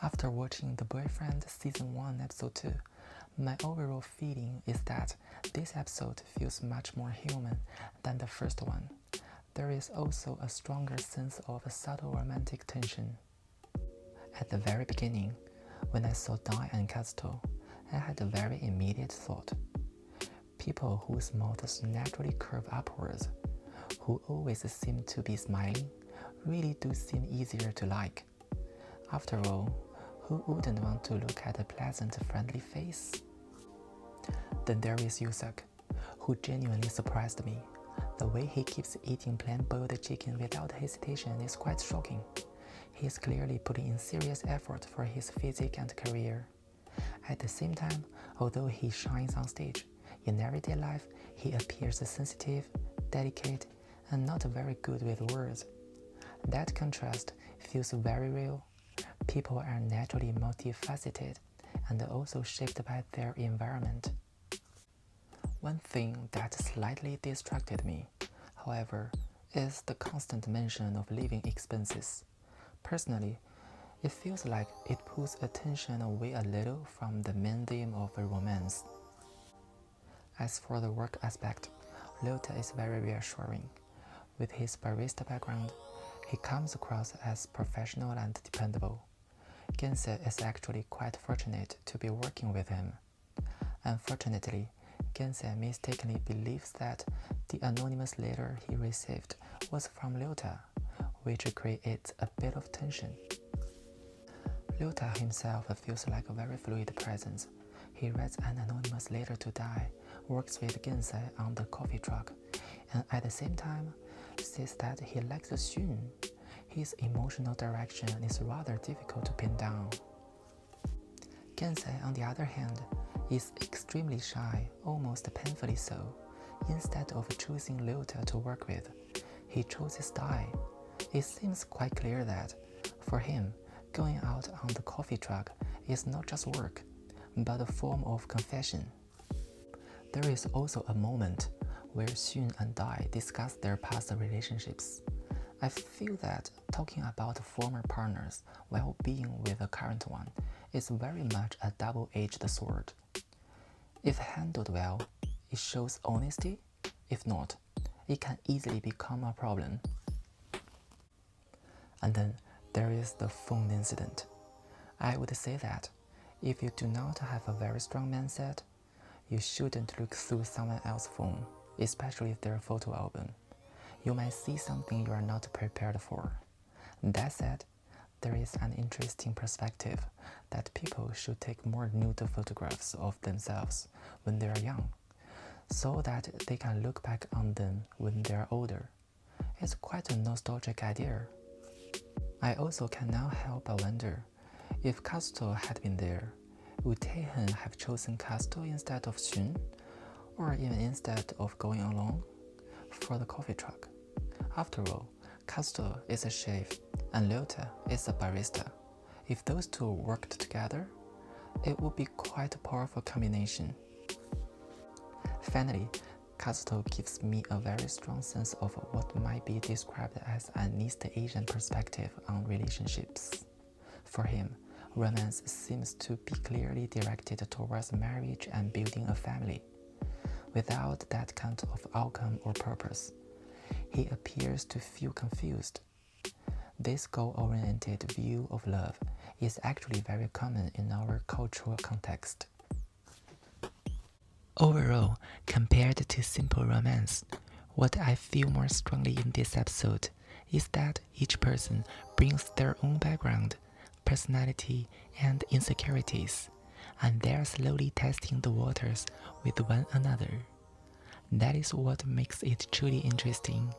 After watching The Boyfriend Season 1 Episode 2, my overall feeling is that this episode feels much more human than the first one. There is also a stronger sense of a subtle romantic tension. At the very beginning, when I saw Dai and Kazuto, I had a very immediate thought. People whose mouths naturally curve upwards, who always seem to be smiling, really do seem easier to like. After all, who wouldn't want to look at a pleasant, friendly face? Then there is Yusak, who genuinely surprised me. The way he keeps eating plain boiled chicken without hesitation is quite shocking. He is clearly putting in serious effort for his physique and career. At the same time, although he shines on stage, in everyday life he appears sensitive, delicate, and not very good with words. That contrast feels very real. People are naturally multifaceted and also shaped by their environment. One thing that slightly distracted me, however, is the constant mention of living expenses. Personally, it feels like it pulls attention away a little from the main theme of a romance. As for the work aspect, Ryota is very reassuring. With his barista background, he comes across as professional and dependable. Gensei is actually quite fortunate to be working with him. Unfortunately, Gensei mistakenly believes that the anonymous letter he received was from Ryota, which creates a bit of tension. Ryota himself feels like a very fluid presence. He writes an anonymous letter to Dai, works with Gensei on the coffee truck, and at the same time says that he likes Xun. His emotional direction is rather difficult to pin down. Gensei, on the other hand, is extremely shy, almost painfully so. Instead of choosing Ryota to work with, he chooses Dai. It seems quite clear that, for him, going out on the coffee truck is not just work, but a form of confession. There is also a moment where Xun and Dai discuss their past relationships. I feel that talking about former partners while being with a current one is very much a double-edged sword. If handled well, it shows honesty. If not, it can easily become a problem. And then there is the phone incident. I would say that if you do not have a very strong mindset, you shouldn't look through someone else's phone, especially their photo album. You might see something you are not prepared for. That said, there is an interesting perspective that people should take more nude photographs of themselves when they are young, so that they can look back on them when they are older. It's quite a nostalgic idea. I also cannot help but wonder, if Kazuto had been there, would Taehyun have chosen Kazuto instead of Xun, or even instead of going along for the coffee truck? After all, Kazuto is a chef and Ryota is a barista. If those two worked together, it would be quite a powerful combination. Finally, Kazuto gives me a very strong sense of what might be described as an East Asian perspective on relationships. For him, romance seems to be clearly directed towards marriage and building a family, without that kind of outcome or purpose. He appears to feel confused. This goal-oriented view of love is actually very common in our cultural context. Overall, compared to simple romance, what I feel more strongly in this episode is that each person brings their own background, personality, and insecurities, and they are slowly testing the waters with one another. That is what makes it truly interesting.